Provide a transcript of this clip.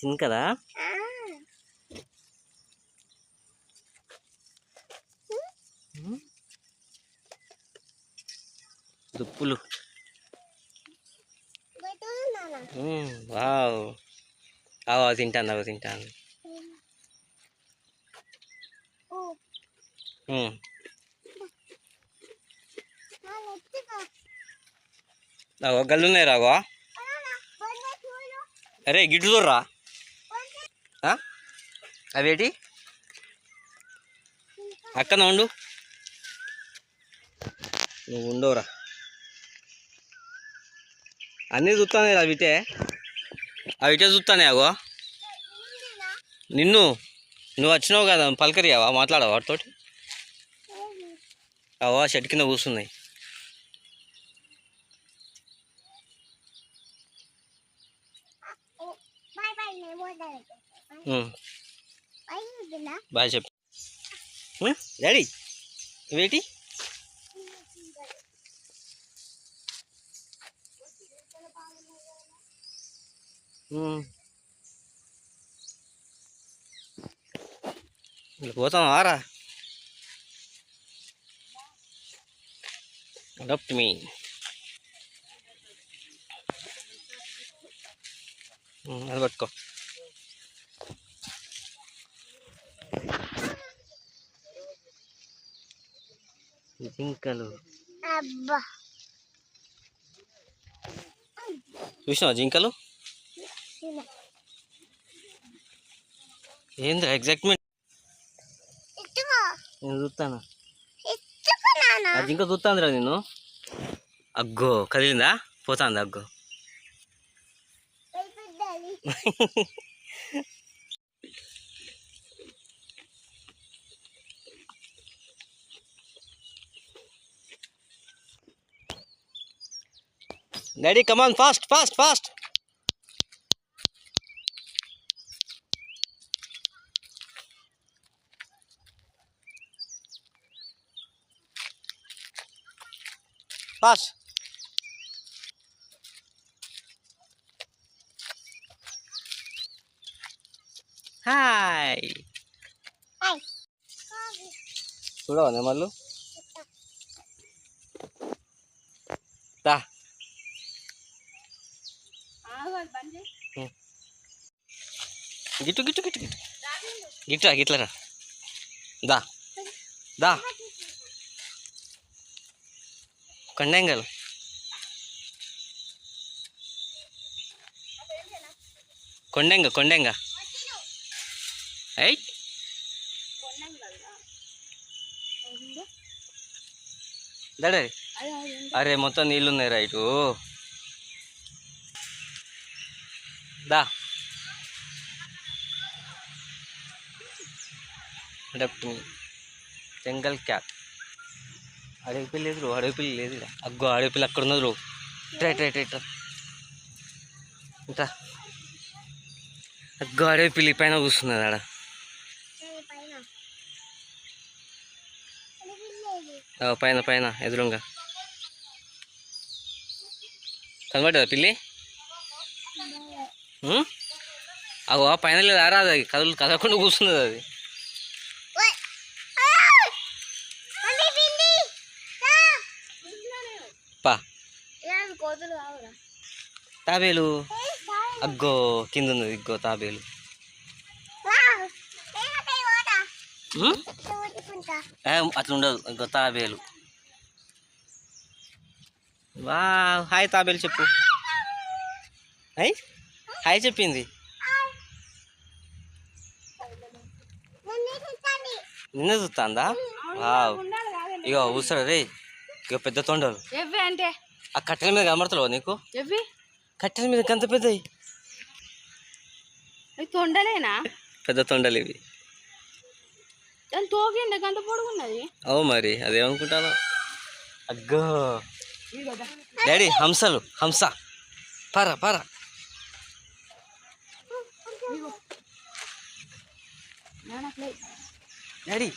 జింకదా? దుప్పులు. Wow, అవి తింటాను, అవి తింటాను. గల్లున్నాయి రాగో. అరే గిట్టు చూడరా అవేటి అక్కన ఉండు, నువ్వు ఉండవురా. అన్నీ చూస్తానే అవిటే, అవిటే చూస్తానే. అగో నువ్వు వచ్చినావు కదా, పలకరియావా, మాట్లాడవా వాటితోటి? అవో షెడ్ కింద కూర్చున్నాయి. బాయ్ చెప్పు డాడీ. ఇవేటి? పోతాం ఆరా. అడాప్ట్ మీ. అది పట్టుకో. జింకలు చూసినావా? జింకలు ఏంద్రా ఎగ్జైట్మెంట్? నేను చూస్తాను. జింక చూస్తాందిరా నేను. అగ్గో కదిలిందా? పోతాంది అగ్గో. Daddy come on, fast fast fast. Fast. Hi. చూడవా నెమళ్ళు? దా గిట్టు గిట్టు గిట్టు గిట్టు గిట్లా గిట్లరా. దా దా కొండంగల్. కొండంగ కొండంగ. అయ్ డాడీ. అరే మొత్తం నీళ్ళున్నాయి రైటు. దా అడాప్ట్ మీ. జంగల్ క్యాట్. అడవి పిల్లి లేదు, అడవి పిల్లి లేదు. అగ్గో అడవి పిల్లి అక్కడ ఉన్నది. రో ట్రై ట్రై ట్రై ట్రై ఇంట్రా. అగ్గో అడవి పిల్లి పైన కూర్చున్నది ఆడ. పైన పైన ఎదురుగా కనబడ్డా పిల్లి. అగో పైన లేదు, ఆరాదు. అది కదలకుండా కూర్చున్నది అది. పా తాబేలు. అగ్గో కింద ఉన్నది, ఇగ్గో తాబేలు. అట్లా ఉండదు, ఇంకో తాబేలు. వా హాయ్ తాబేలు చెప్పు. హాయ్ హాయ్ చెప్పింది. నిన్న చూస్తుందా? ఇగో ఊసరా రే. ఇక పెద్ద తొండలు అంటే ఆ కట్టెల మీద కనబడతావు నీకు. కట్టెల మీద గంత పెద్దవి తొండలేనా? పెద్ద తొండలు ఇవి. అవు మరి అదేమనుకుంటాను. అగ్గో డాడీ హంసలు. హంస పర పర. డాడీ